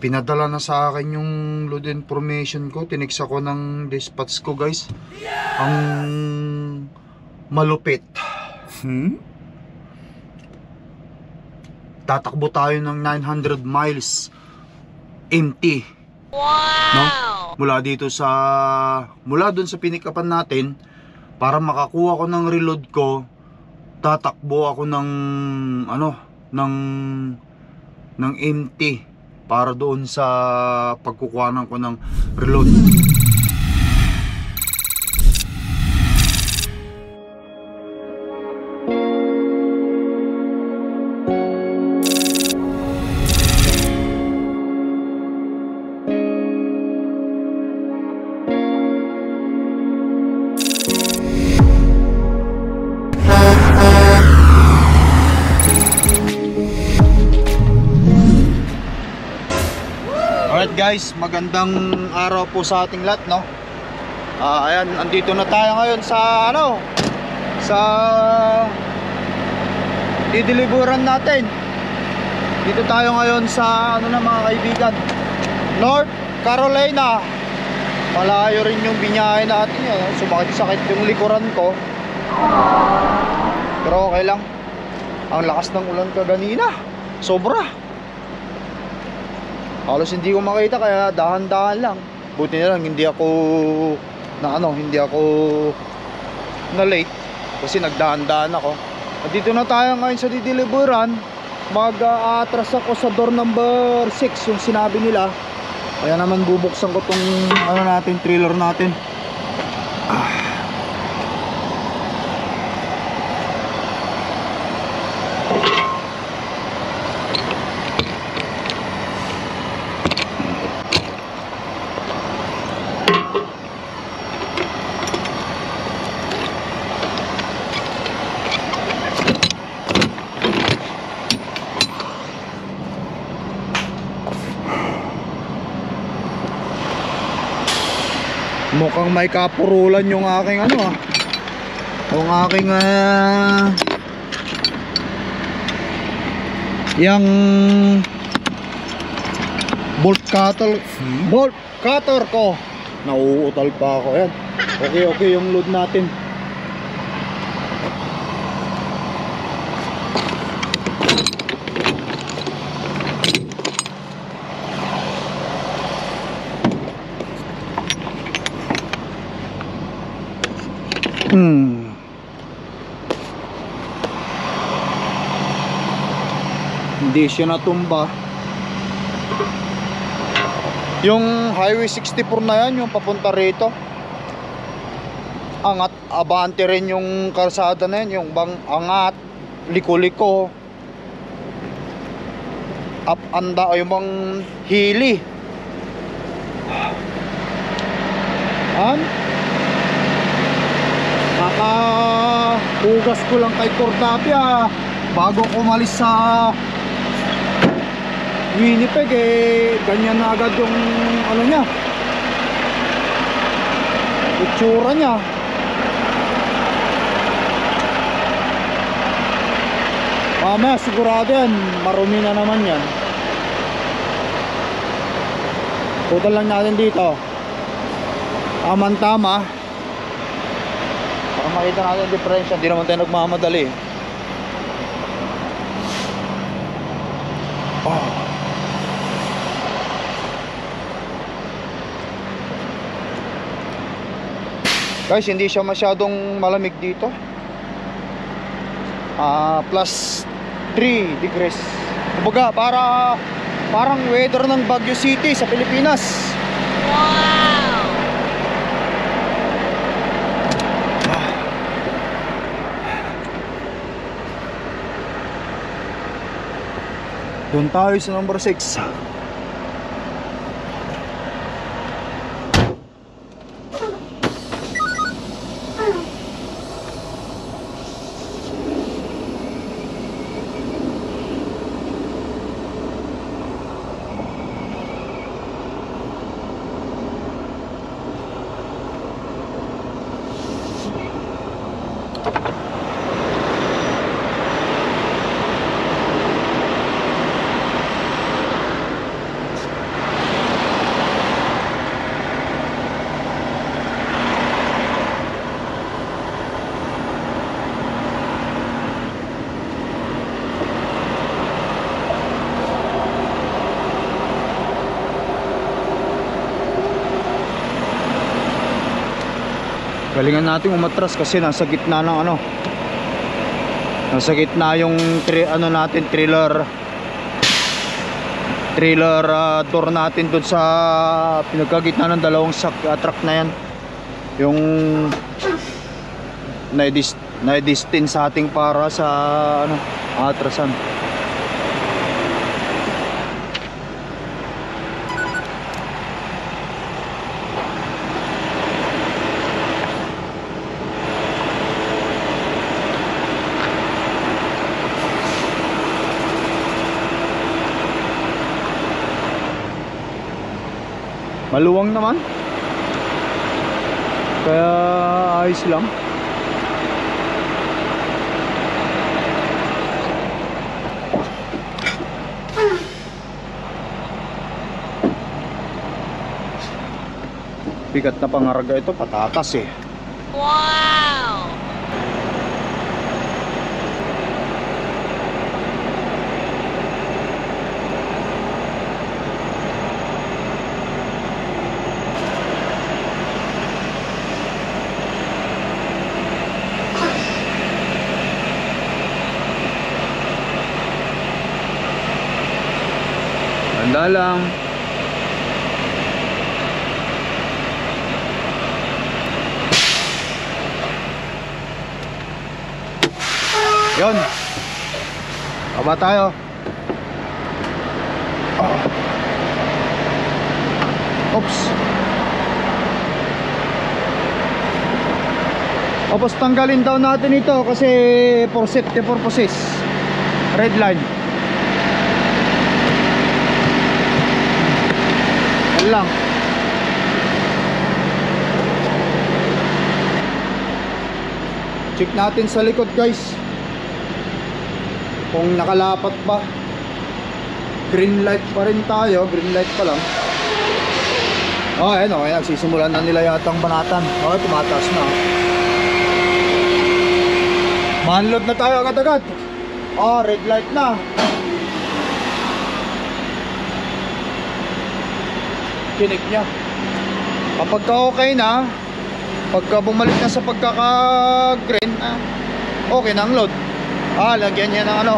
Pinadala na sa akin yung load information ko. Tinex ako ng dispatch ko, guys. Ang malupit. Tatakbo tayo ng 900 miles empty. Wow! No? Mula dun sa pinikapan natin, para makakuha ko ng reload ko, tatakbo ako ng empty para doon sa pagkukuhanan ko ng reload. Alright guys, magandang araw po sa ating lahat, no? Ayan, andito na tayo ngayon sa sa dideliveran natin. Dito tayo ngayon sa mga kaibigan, North Carolina. Malayo rin yung binyahe natin yun, no? Sumakit yung likuran ko, pero okay lang. Ang lakas ng ulan kaganina, sobra. Halos hindi ko makita, kaya dahan-dahan lang. Buti na lang hindi ako na late kasi nagdahan-dahan ako. At dito na tayo ngayon sa dideliveran. Mag-atras ako sa door number 6, yung sinabi nila. Kaya naman bubuksan ko tong trailer natin. Mukhang may kapurulan yung aking yung bolt cutter ko. Nauutal pa ako yan. Okay yung load natin. Hindi siya natumba. Yung highway 64 na yan, yung papunta rito, angat, abante rin yung kalsada na yan. Yung bang angat, liko-liko, up and down, yung bang hili. Kakahugas ko lang kay Cordapia bago ko umalis sa Winnipeg, ganyan na agad yung niya, itsura niya. Mamaya sigurado yan, marumi na naman yan. Putal lang natin dito, tama para makita natin yung diferensya. Hindi naman tayo nagmamadali. Guys, hindi siya masyadong malamig dito. Plus 3 degrees. Kumbaga, parang weather ng Baguio City sa Pilipinas. Wow! Doon tayo sa number 6. Galingan natin umatras kasi nasa gitna ng ano. Nasa gitna yung natin trailer door natin doon sa pinagkagitna ng dalawang truck na yan. Yung na-distance sa ating para sa ano, atrasan. Maluwang naman. Kaya ayos lang. Bigat na pangarga ito, patatas eh. Wow! Handa lang. Yun. Baba tayo. Oops. Tapos tanggalin daw natin ito kasi for safety purposes. Red line. Yan lang. Check natin sa likod guys kung nakalapat ba. Green light pa rin tayo. Green light pa lang. Oh, ayun okay, nagsisimulan na nila yatang banatan. Oh, tumataas na. Manload na tayo agad-agad. Oh, red light na. Kinig niya. Kapag okay na, pagka bumalik na sa pagkaka-green, okay na ang load. Lagyan niya ng ano.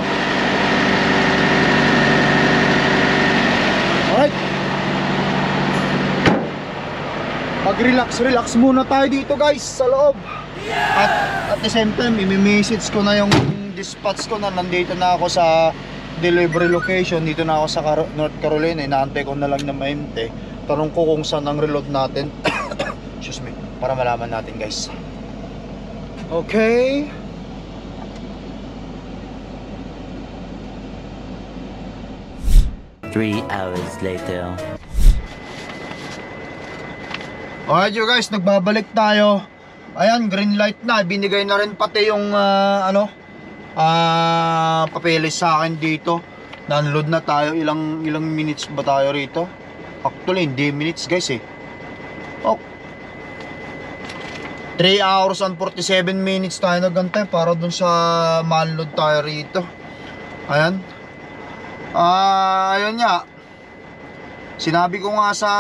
Alright. Mag-relax muna tayo dito guys sa loob. At the same time, i-message ko na yung dispatch ko na nandito na ako sa delivery location. Dito na ako sa North Carolina. Inaantay ko na lang na maimte. Tanong ko kung saan ang reload natin. Excuse me. Para malaman natin guys. Okay. Three hours later. Alright you guys, nagbabalik tayo. Ayan, green light na. Binigay na rin pati yung papeles sa akin dito. Na-unload na tayo. Ilang minutes ba tayo rito? Actually, hindi minutes guys eh. Oh, 3 hours and 47 minutes tayo nagantay para dun sa ma-unload tayo rito. Ayan. Ayun nga. Sinabi ko nga sa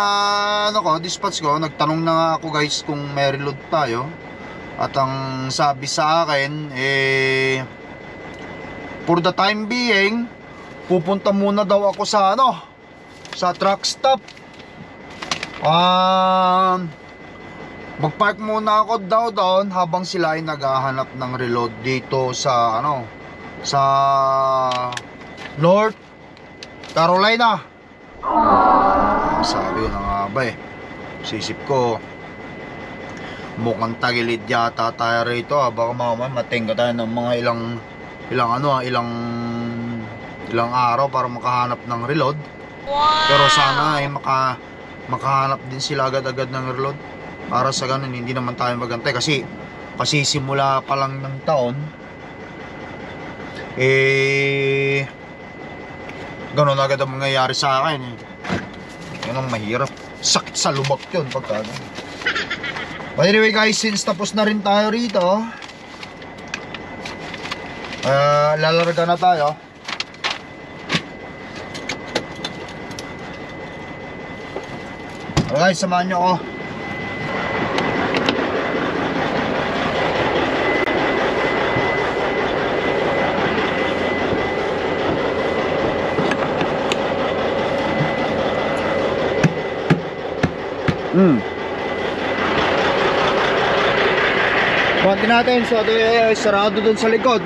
dispatch ko, nagtanong na nga ako guys kung may reload tayo. At ang sabi sa akin for the time being, pupunta muna daw ako sa sa truck stop. Magpark muna ako daw doon habang sila ay naghahanap ng reload dito sa sa North Carolina. Sabi ko na nga ba eh. Sisip ko mukhang tagilid yata tayo rito. Baka mamaya matingga tayo ng mga ilang araw para makahanap ng reload. Pero sana ay makahanap din sila agad-agad ng reload. Para sa ganun hindi naman tayo magantay kasi simula pa lang ng taon ganun agad ang mangyayari sa akin eh. Yan ang mahirap. Sakit sa lubak yun pagka but anyway guys, since tapos na rin tayo rito, lalarga na tayo. Alright, samahan nyo ako. Buhatin natin. So, sarado dun sa likod.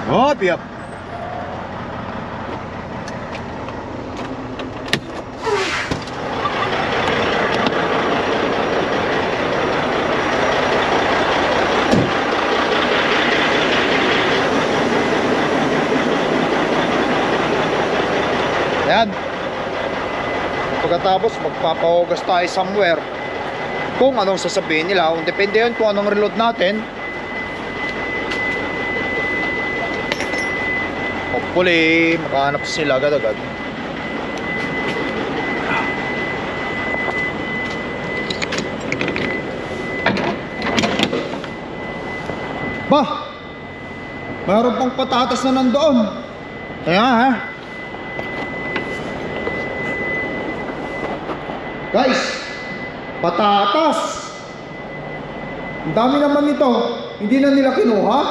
Oh, piyap. Ayan. Pagkatapos magpapahugas tayo somewhere. Kung anong sasabihin nila, depende yun kung anong reload natin. Hopefully, makahanap sila agad-agad. Bah! Mayroon pang patatas na nandoon. Kaya ha? Guys, patatas. Ang dami naman nito. Hindi na nila kinuha.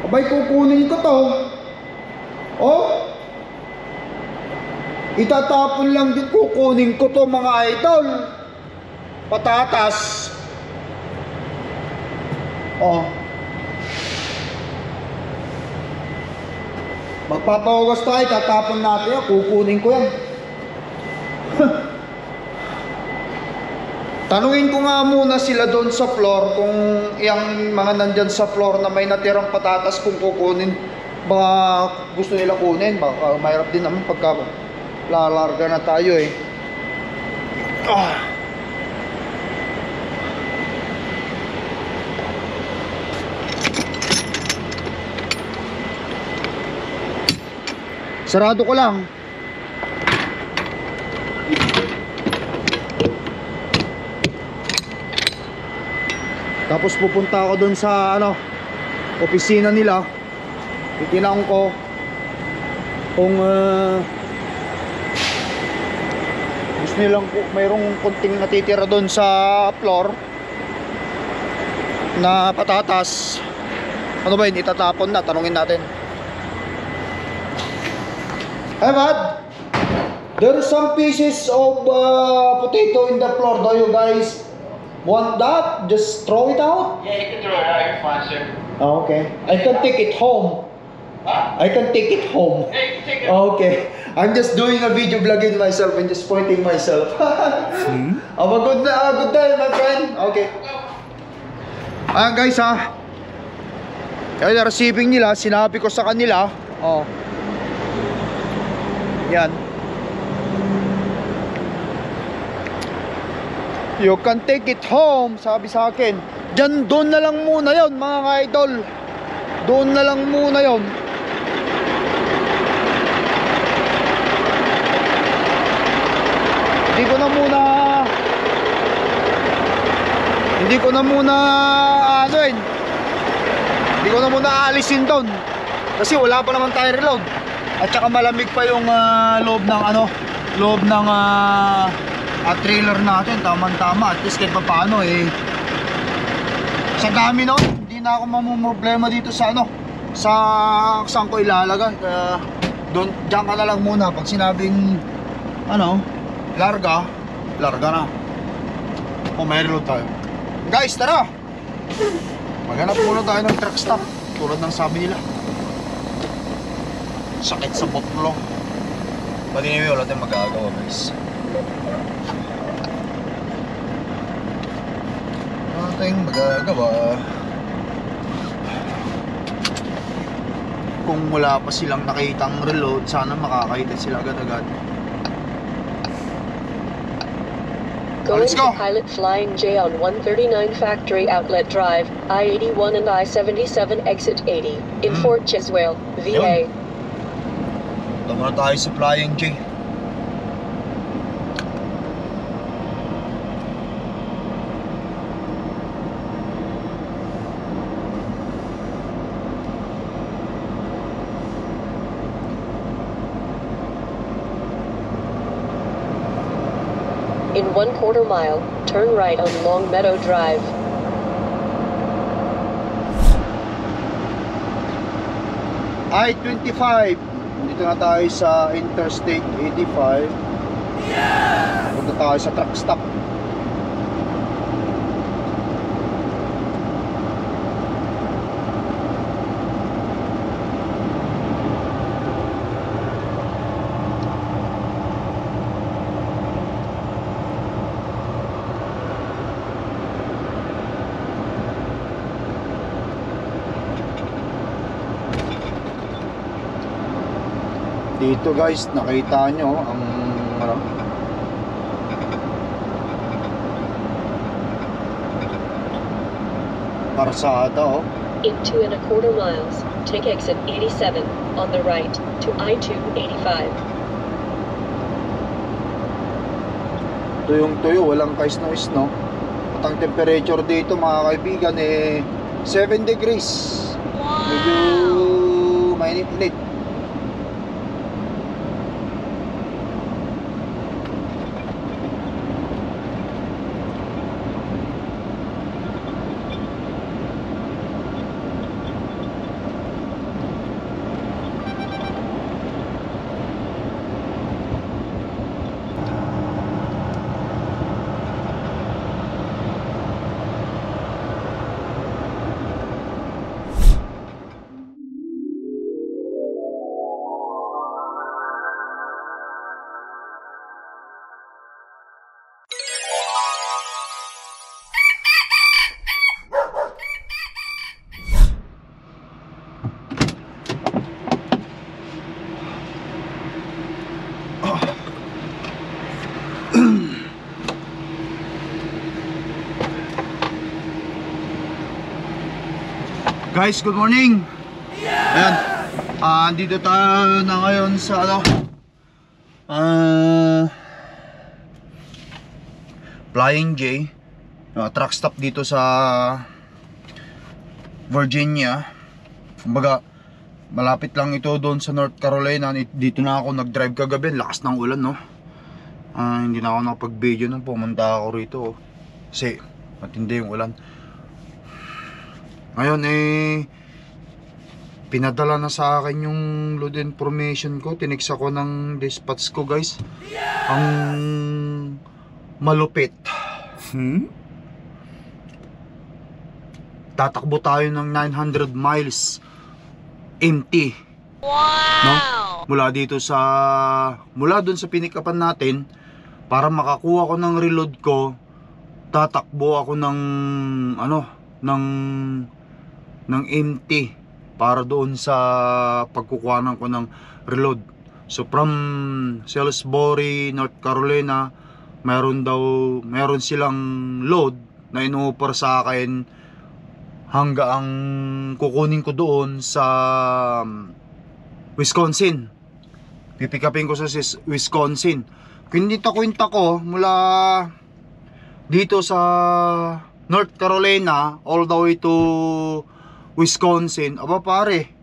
Abay, kukunin ko to. Oh, itatapon lang din, kukunin ko to mga idol. Patatas. Oh, magpapahugas tayo, tatapon natin yan, kukunin ko yan. Tanungin ko nga muna sila doon sa floor kung yung mga nandyan sa floor na may natirang patatas kung kukunin, baka gusto nila kunin. Baka mahirap din naman pagka lalarga na tayo eh. Sarado ko lang. Tapos pupunta ako doon sa opisina nila. Titinawag ko kung gusto nilang mayroong konting natitira doon sa floor na patatas. Ano ba yun? Itatapon na. Tanungin natin. Hey Matt, there's some pieces of potato in the floor. Do you guys want that? Just throw it out? Yeah, you can throw it out. You're fine, sir. Oh, okay. I can take it home. Huh? I can take it home. Hey, you can take it. Okay. I'm just doing a video vlogging myself and just pointing myself. Have a good day, my friend. Okay. Ayan guys ha. Kaya receiving nila, sinabi ko sa kanila. Oh. Yan. You can take it home, sabi sa akin. Diyan, doon na lang muna yon mga idol. Doon na lang muna yon. Hindi ko na muna aalisin doon. Kasi wala pa naman tayo reload. At saka malamig pa yung loob ng trailer natin. Tama-tama. At least kahit pa paano sa dami nun, hindi na ako mamumroblema dito sa saan ko ilalagay. Kaya diyan ka na lang muna. Pag sinabing larga na. O may reload tayo. Guys, tara! Maghanap muna tayo ng truck stop. Tulad ng sabi nila. Sakit sa boklo. But anyway, wala tayong magagawa guys. Wala tayong magagawa. Kung wala pa silang nakitang reload, sana makakita sila agad-agad. Going Let's go. to Pilot Flying J on 139 Factory Outlet Drive, I-81 and I-77 Exit 80, in Fort Chiswell, VA. Ito muna tayo sa Flying J. 1/4 mile, turn right on Long Meadow Drive. I-25. Dito na tayo sa Interstate 85. Punta tayo sa truck stop. Dito guys, nakita nyo ang ano, parsada oh. In 2 1/4 miles, take exit 87 on the right to I-285. Tuyong-tuyo, walang ka-snow-snow. At ang temperature dito mga kaibigan 7 degrees. Medyo mainit-init. Guys, good morning. Ayan. Andito tayo na ngayon sa ano, Flying J, truck stop dito sa Virginia. Kumbaga, malapit lang ito doon sa North Carolina. Dito na ako nag-drive kagabi. Lakas ng ulan, no? Hindi na ako nakapag-video nung pumunta ako rito, oh. Kasi matindi yung ulan. Ngayon pinadala na sa akin yung load information ko. Tinix ako ng dispatch ko guys. Ang malupit. Tatakbo tayo ng 900 miles empty. Wow! No? Mula dun sa pinikapan natin, para makakuha ko ng reload ko, tatakbo ako ng ng empty para doon sa pagkukuhanan ko ng reload. So from Salisbury, North Carolina, meron silang load na ino-offer sa akin hanggang kukunin ko doon sa Wisconsin. Pipikapin ko sa Wisconsin. Kwinta ko mula dito sa North Carolina all the way to Wisconsin. Aba pare,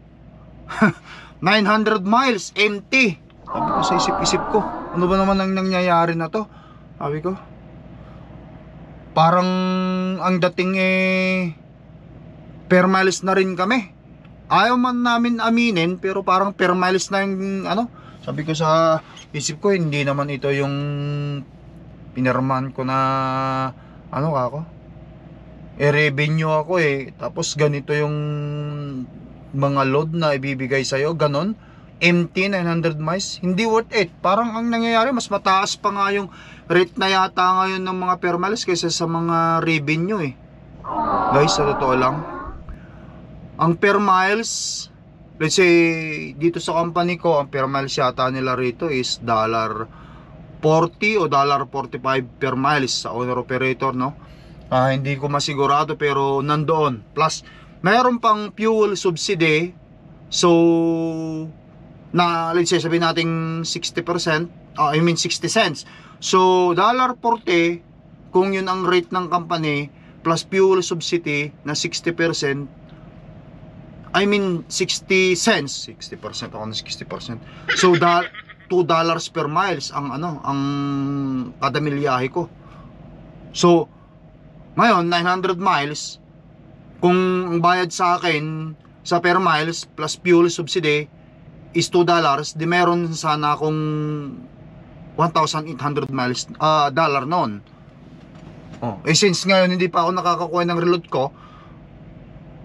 900 miles empty. Sabi ko sa isip-isip ko, ano ba naman ang nangyayari na to? Sabi ko, parang ang dating per miles na rin kami. Ayaw man namin aminin, pero parang per miles na yung ano. Sabi ko sa isip ko, hindi naman ito yung pinirman ko na ano kako, revenue ako tapos ganito yung mga load na ibibigay sa'yo, ganon, empty 900 miles, hindi worth it. Parang ang nangyayari, mas mataas pa nga yung rate na yata ngayon ng mga per miles kaysa sa mga revenue guys, sa totoo lang. Ang per miles, let's say dito sa company ko, ang per miles yata nila rito is $40 o $45 per miles sa owner operator, no? Hindi ko masigurado pero nandoon. Plus, mayroon pang fuel subsidy. So, na let's say sabihin natin 60%, I mean 60 cents. So, $40 kung yun ang rate ng company plus fuel subsidy na 60%, I mean 60 cents, 60% ako na 60%. So $2 per miles ang ang kada milyahe ko. So, ngayon, 900 miles, kung ang bayad sa akin sa per miles plus fuel subsidy is $2, di meron sana akong 1,800 miles dollar noon. Since ngayon hindi pa ako nakakakuha ng reload ko,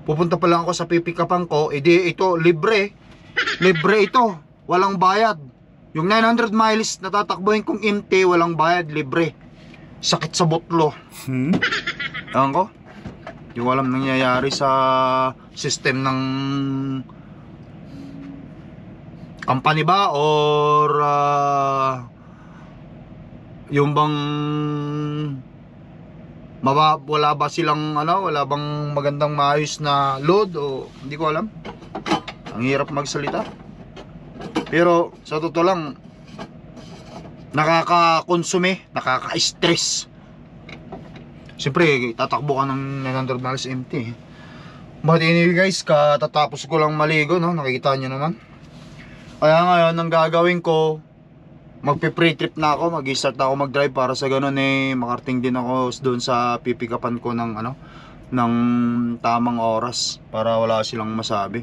pupunta pa lang ako sa pipikapan ko, edi ito libre ito, walang bayad. Yung 900 miles na tatakbuhin kong empty, walang bayad, libre. Sakit sa butlo. Ewan ko, hindi ko alam nangyayari sa system ng company ba or yung bang wala ba silang wala bang magandang maayos na load o hindi ko alam. Ang hirap magsalita. Pero sa totoo lang, nakaka-consume, nakaka-stress. Siyempre, tatakbo ka ng 900 miles empty. But anyway guys, katatapos ko lang maligo, no? Nakikita nyo naman. Kaya ngayon, ang gagawin ko, magpe-pre-trip na ako, mag-start na ako mag-drive para sa ganun makarating din ako doon sa pipikapan ko ng ng tamang oras para wala silang masabi.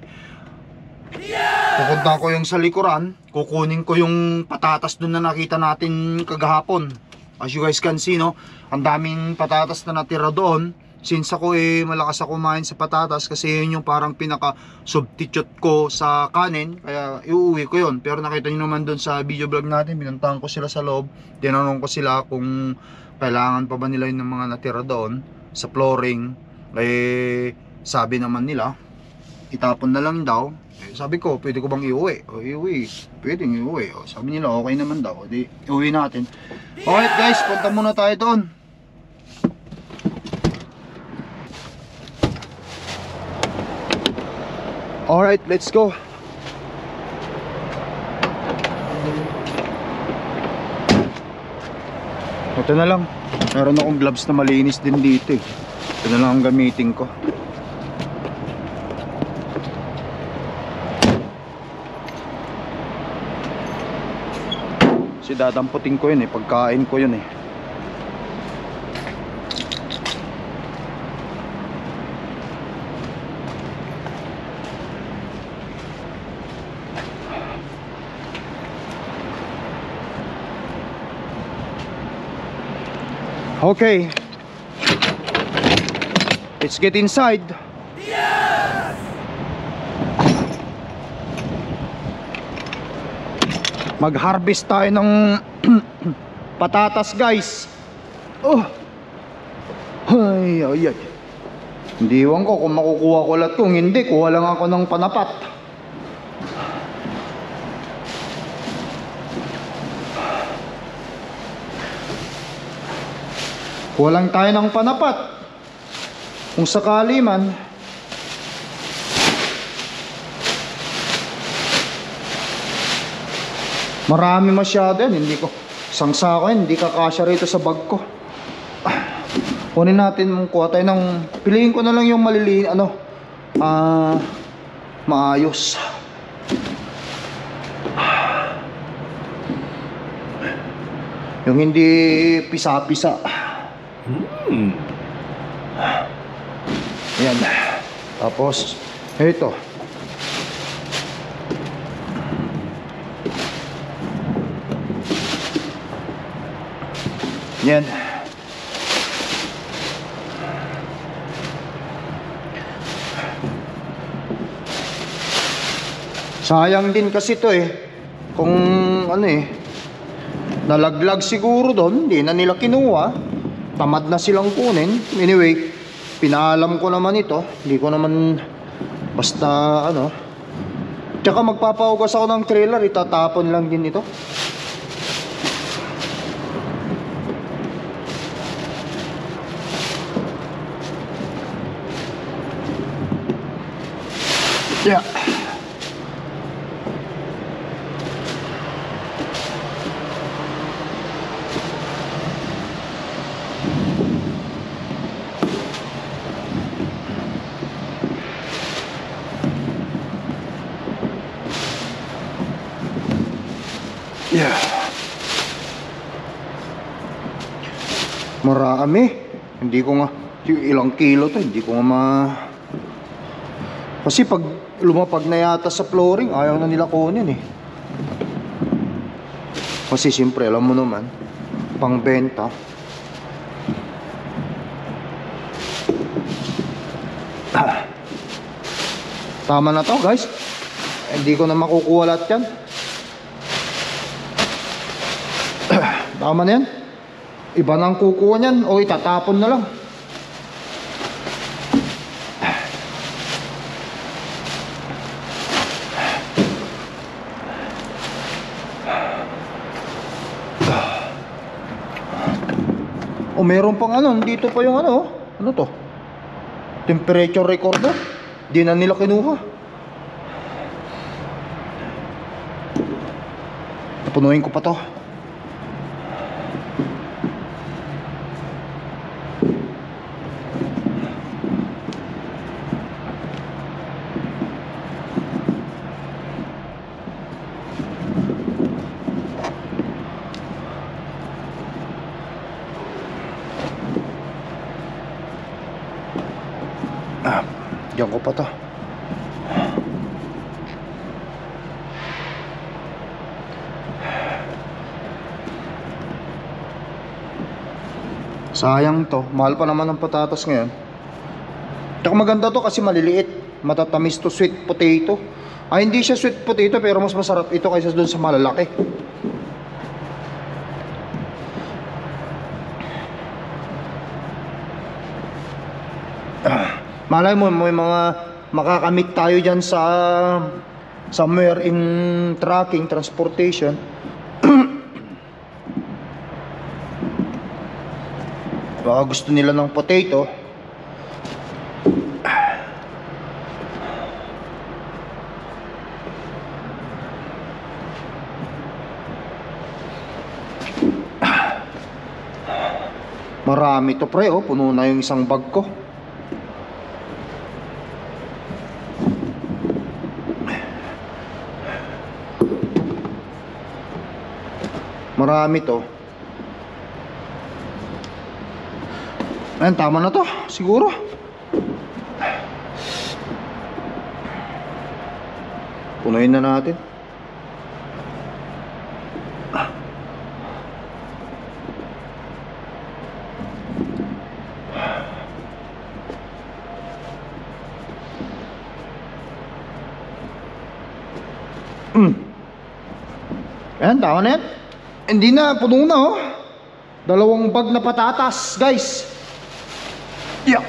Pupunta ko yung sa likuran, kukunin ko yung patatas doon na nakita natin kagahapon. As you guys can see, no, ang daming patatas na natira doon. Since ako malakas ako kumain sa patatas kasi yun yung parang pinaka substitute ko sa kanin, kaya iuwi ko yun. Pero nakita nyo naman doon sa video vlog natin, binuntahan ko sila sa loob, tinanong ko sila kung kailangan pa ba nila yung mga natira doon sa flooring. Sabi naman nila itapon na lang daw. Sabi ko, pwede ko bang iuwi? O iuwi, pwede iuwi. Sabi nila okay naman daw, di iuwi natin. Alright guys, punta muna tayo doon. Alright, let's go. Ito na lang, meron akong gloves na malinis din dito eh. Ito na lang ang gamitin ko. Kasi dadamputin ko yun pagkain ko yun Okay, let's get inside. Mag-harvest tayo ng patatas guys. Ay. Hindi iwan ko kung makukuha ko lahat. Kung hindi, kuha lang ako ng panapat. Kuha lang tayo ng panapat. Kung sakali man. Marami masyado yan. Hindi ko, isang sako yan, hindi kakasya rito sa bag ko. Kunin natin, kuha tayo ng, piliin ko na lang yung maliliit, maayos. Yung hindi pisa-pisa. Ayan. Tapos, ito. Yan. Sayang din kasi ito kung nalaglag siguro doon, hindi na nila kinuha, tamad na silang kunin. Anyway, pinaalam ko naman ito, hindi ko naman basta tsaka magpapahugas ako ng trailer, itatapon lang din ito. Yeah. Marami. Hindi ko nga, yung ilang kilo to, hindi ko nga kasi pag lumapag na yata sa flooring, ayaw na nila kunin eh. Kasi siyempre, alam mo naman, pangbenta. Tama na to guys. Hindi ko na makukuha lahat yan. Tama na yan. Iba nang kukuha niyan o itatapon na lang. O meron pang ano, dito pa yung ano. Ano to? Temperature recorder. Di na nila kinuha. Punuin ko pa to. Diyan ko pa to. Sayang to. Mahal pa naman ang patatas ngayon. Tsaka maganda to kasi maliliit. Matatamis to, sweet potato. Ay, hindi siya sweet potato pero mas masarap ito kaysa dun sa malalaki. Malay mo, may mga makakamit tayo dyan sa somewhere in trucking, transportation. Baka gusto nila ng potato. Marami to pre, oh. Puno na yung isang bag ko. Marami to. Ayan, tama na to. Siguro. Punuin na natin. Ayan, tama na yan. Hindi na, puno na oh. 2 bag na patatas, guys. Yeah.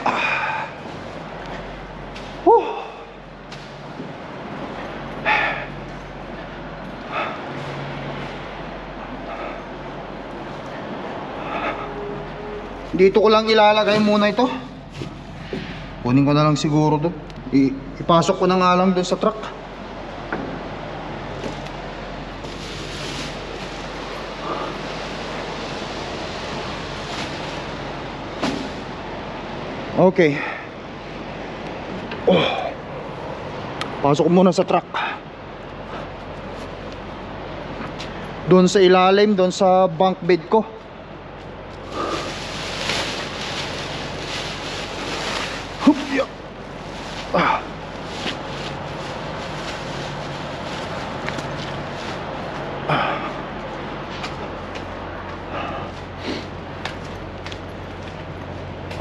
Dito ko lang ilalagay muna ito. Kunin ko na lang siguro doon. Ipasok ko na nga lang doon sa truck. Okay. Pasok muna sa truck. Doon sa ilalim, doon sa bunk bed ko.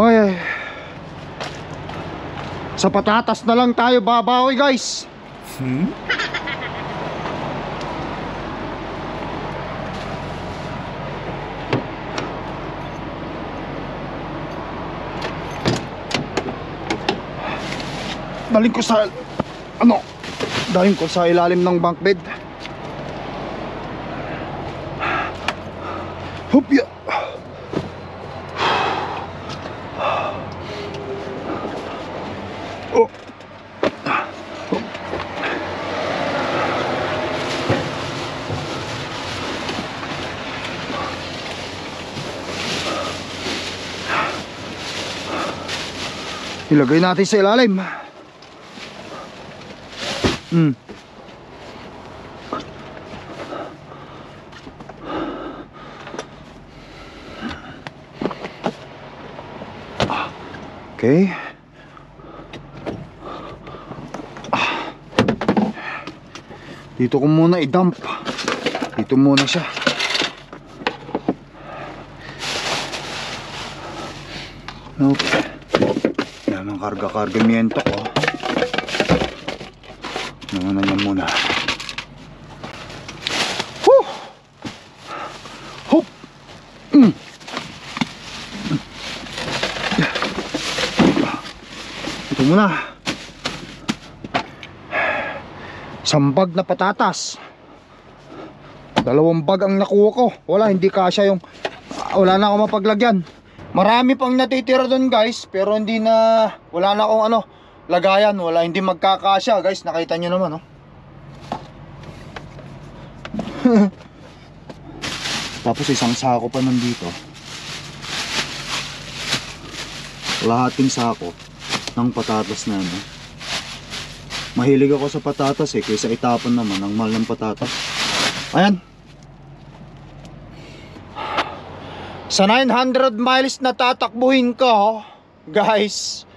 Ay. Sa patatas na lang tayo babawi, guys. Daling ko sa daling ko sa ilalim ng bunk bed. Hupya. Oh. Ilagay natin sa ilalim. Okay. Dito ko muna i-dump. Dito muna siya. Okay. Yan ang karga-kargamiento ko. Naman na yan muna. Woo! Hop! Ito muna. Isang bag na patatas. 2 bag ang nakuha ko. Wala, hindi kasya yung... Wala na akong mapaglagyan. Marami pang natitira doon guys, pero hindi na... Wala na akong lagayan. Wala, hindi magkakasya guys. Nakita nyo naman Tapos isang sako pa nandito. Lahating sako ng patatas na Mahilig ako sa patatas kaysa itapon naman ang mahal ng patatas. Ayan. Sa 900 miles na tatakbuhin ko guys,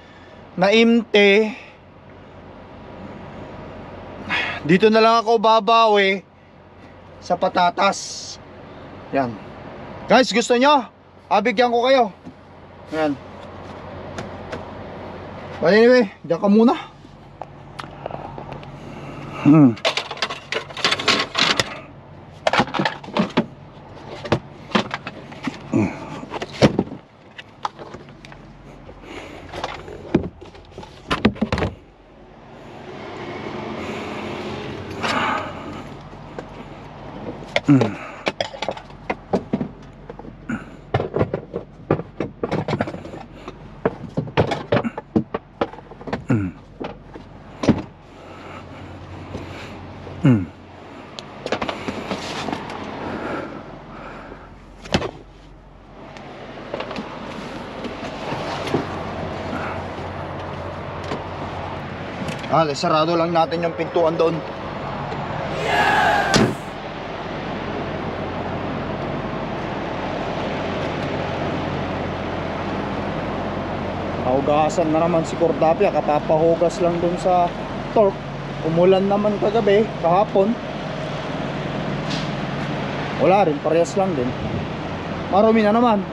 na imte, dito na lang ako babawi sa patatas. Yan guys, gusto nyo? Bigyan ko kayo. Yan. But anyway, diyan ka muna. Sarado lang natin yung pintuan doon. Pahugasan na naman si Cordapia. Kapapahugas lang doon sa torque. Umulan naman kagabi, kahapon. Wala rin, parehas lang din. Marumi na naman.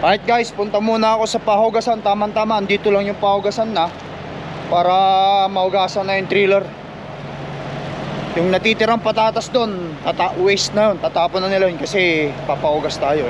Alright guys, punta muna ako sa pahugasan. Tama-tama, andito lang yung pahugasan na, para mahugasan na yung trailer. Yung natitirang patatas doon, waste na yun. Tatapon na nila yun kasi papahugas tayo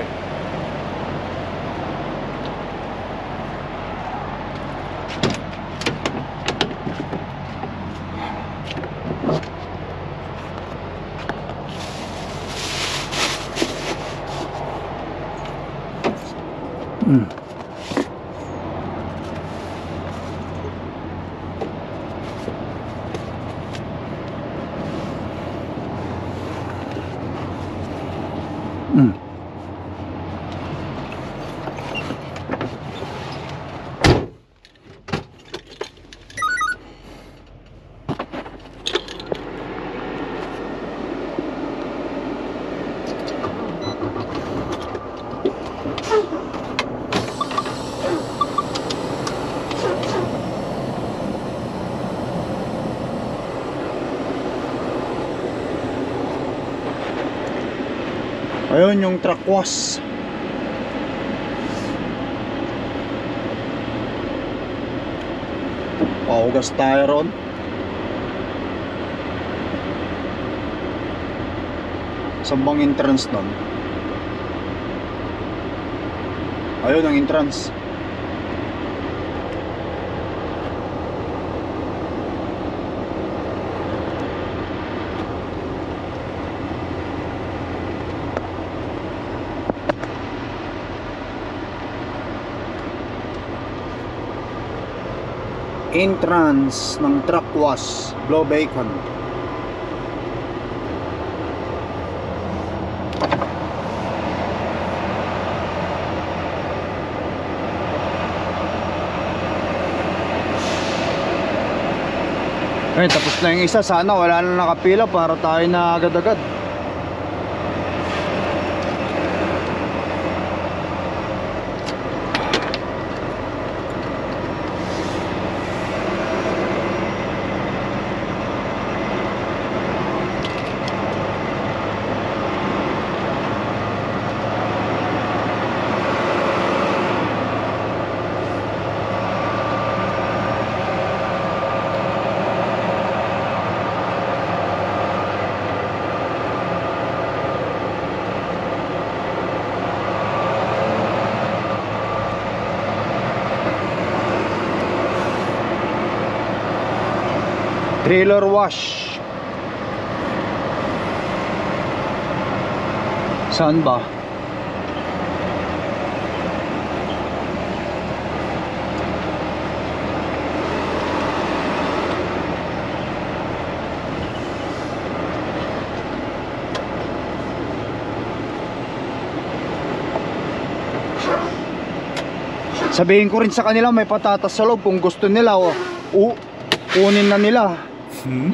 Ayun yung truck wash. Pahugas tayo ron. Saan bang entrance nun? Ayun ang entrance. entrance ng truck wash, Blow Bacon. Ayun, tapos na yung isa. Sana wala na nakapila para tayo na agad-agad. Trailer wash. Saan ba? Sabihin ko rin sa kanila may patatas sa loob kung gusto nila o kunin na nila. Come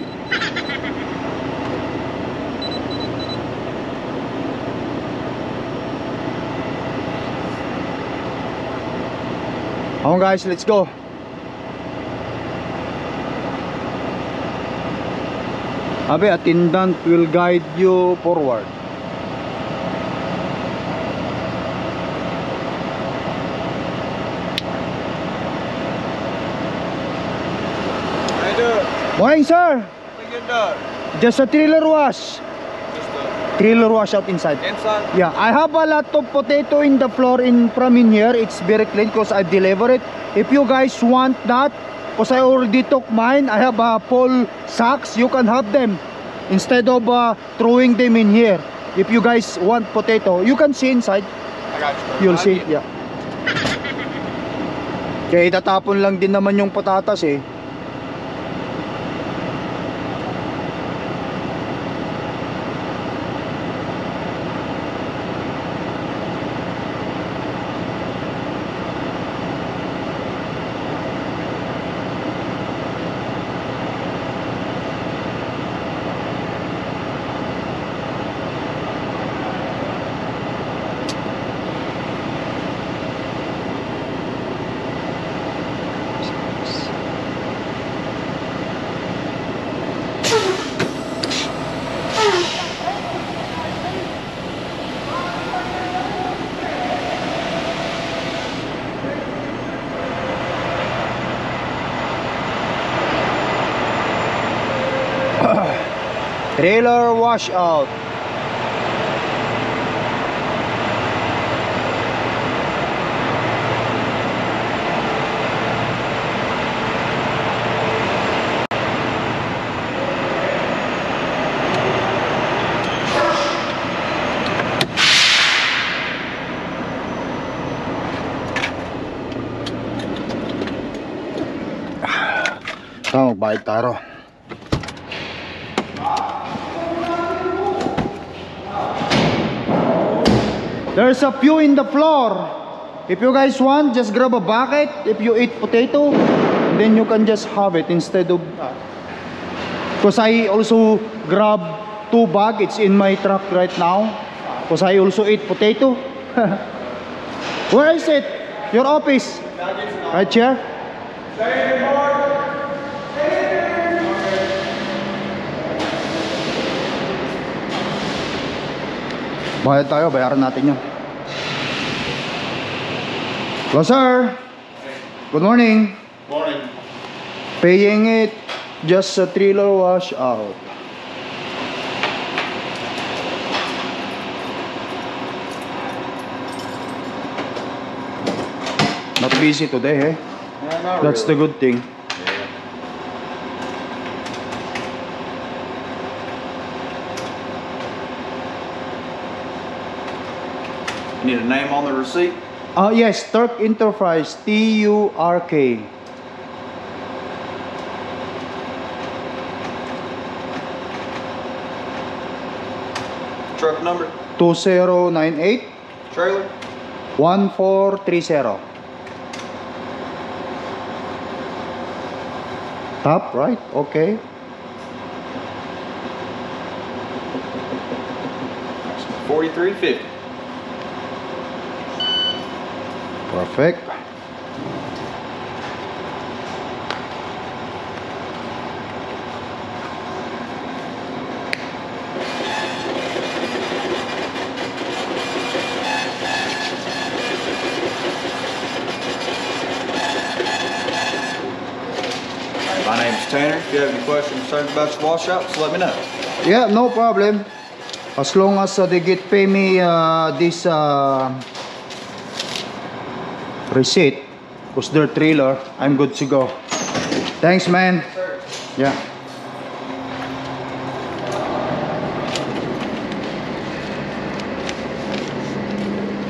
on guys, let's go. Abe, attendant will guide you forward. Morning, sir. Just a trailer wash. Trailer wash out inside. Inside? Yeah, I have a lot of potato in the floor from in here. It's very clean because I deliver it. If you guys want that, because I already took mine, I have a full sacks. You can have them instead of throwing them in here. If you guys want potato, you can see inside. I got you. You'll see, yeah. Kaya itatapon lang din naman yung patatas eh. Trailer washout. Magbayad tayo. There's a few in the floor. If you guys want, just grab a bucket. If you eat potato, then you can just have it instead of because I also grab 2 bags. It's in my truck right now because I also eat potato. Where is it? Your office? Right here? Bayad tayo, bayaran natin yan. Hello sir. Good morning. Morning. Paying it, just a trailer wash out. Not busy today, eh? Yeah, That's the good thing. Need a name on the receipt? Yes, Turk Enterprise, T-U-R-K. Truck number, 2098 trailer, 1430. Top right, okay. $43.50. Perfect. My name's Tanner. If you have any questions or concerns about your washout, just let me know. Yeah, no problem. As long as they get pay me this receipt, cause their trailer, I'm good to go. Thanks, man. Yeah.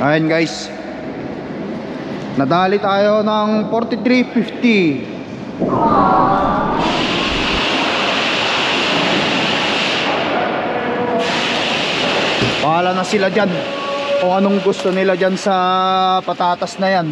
Ayan guys, nadali tayo ng 43.50. Bahala na sila dyan kung anong gusto nila dyan sa patatas na yan.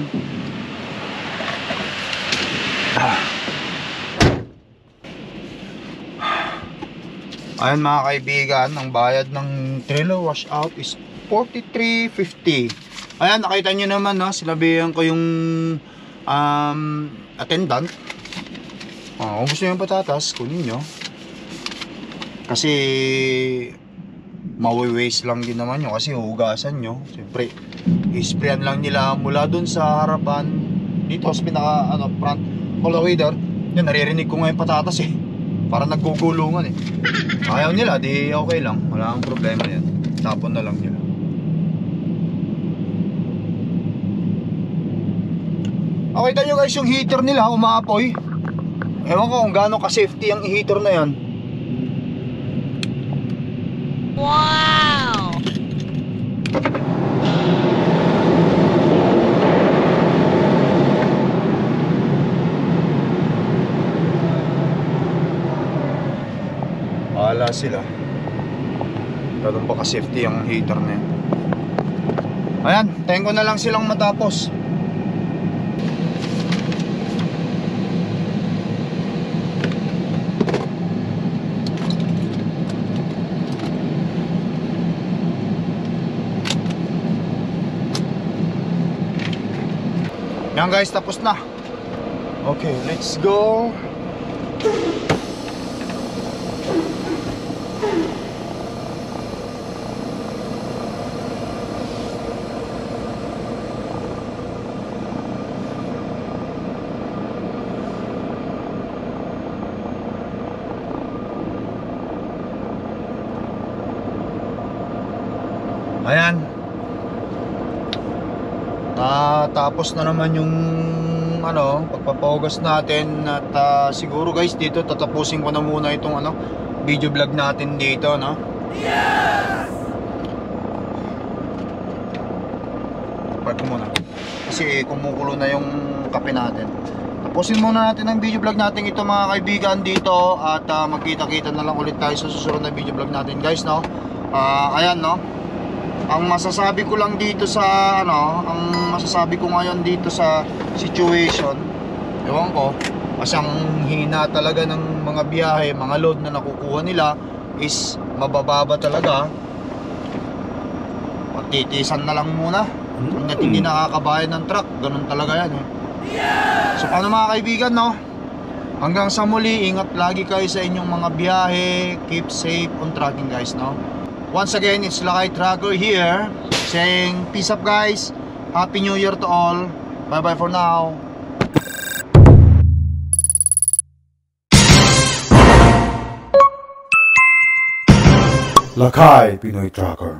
Ayan mga kaibigan, ang bayad ng trailer washout is 43.50. Ayan, nakita nyo naman, no? Sinabihan ko yung attendant. Kung gusto nyo yung patatas, kunin nyo. Kasi mawi-waste lang din naman nyo, kasi hugasan nyo. Siyempre, isprayan lang nila mula dun sa harapan dito sa pinaka front all the way there. Yan, naririnig ko nga yung patatas eh. Parang naggugulungan eh. Ayaw nila, di okay lang. Wala kang problema yan. Tapon na lang nila. Nakita nyo guys yung heater nila umaapoy. Ewan ko kung gaano ka-safety ang heater na yan. Wow! Wala sila. Ganun ba ka-safety ang heater na yan. Ayan, tayo ko na lang silang matapos. Yan guys, tapos na. Okay, let's go. Ayan. Tapos na naman yung pagpapahugas natin at siguro guys dito tatapusin ko na muna itong video vlog natin dito, no? Yes! Park ko muna kasi kumukulo na yung kape natin. Tapusin muna natin ang video vlog natin ito mga kaibigan dito at magkita-kita na lang ulit tayo sa susunod na video vlog natin guys, no? Ayan, no? Ang masasabi ko lang dito sa ang masasabi ko ngayon dito sa situation, ewan ko, kasi ang hina talaga ng mga biyahe, mga load na nakukuha nila is mabababa talaga. Patitisan na lang muna hanggat hindi nakakabayan ng truck, ganun talaga yan eh. So paano mga kaibigan, no? Hanggang sa muli, ingat lagi kayo sa inyong mga biyahe, keep safe on trucking guys, no? Once again, it's Lakay Trucker here saying peace up guys. Happy New Year to all. Bye bye for now. Lakay Pinoy Trucker.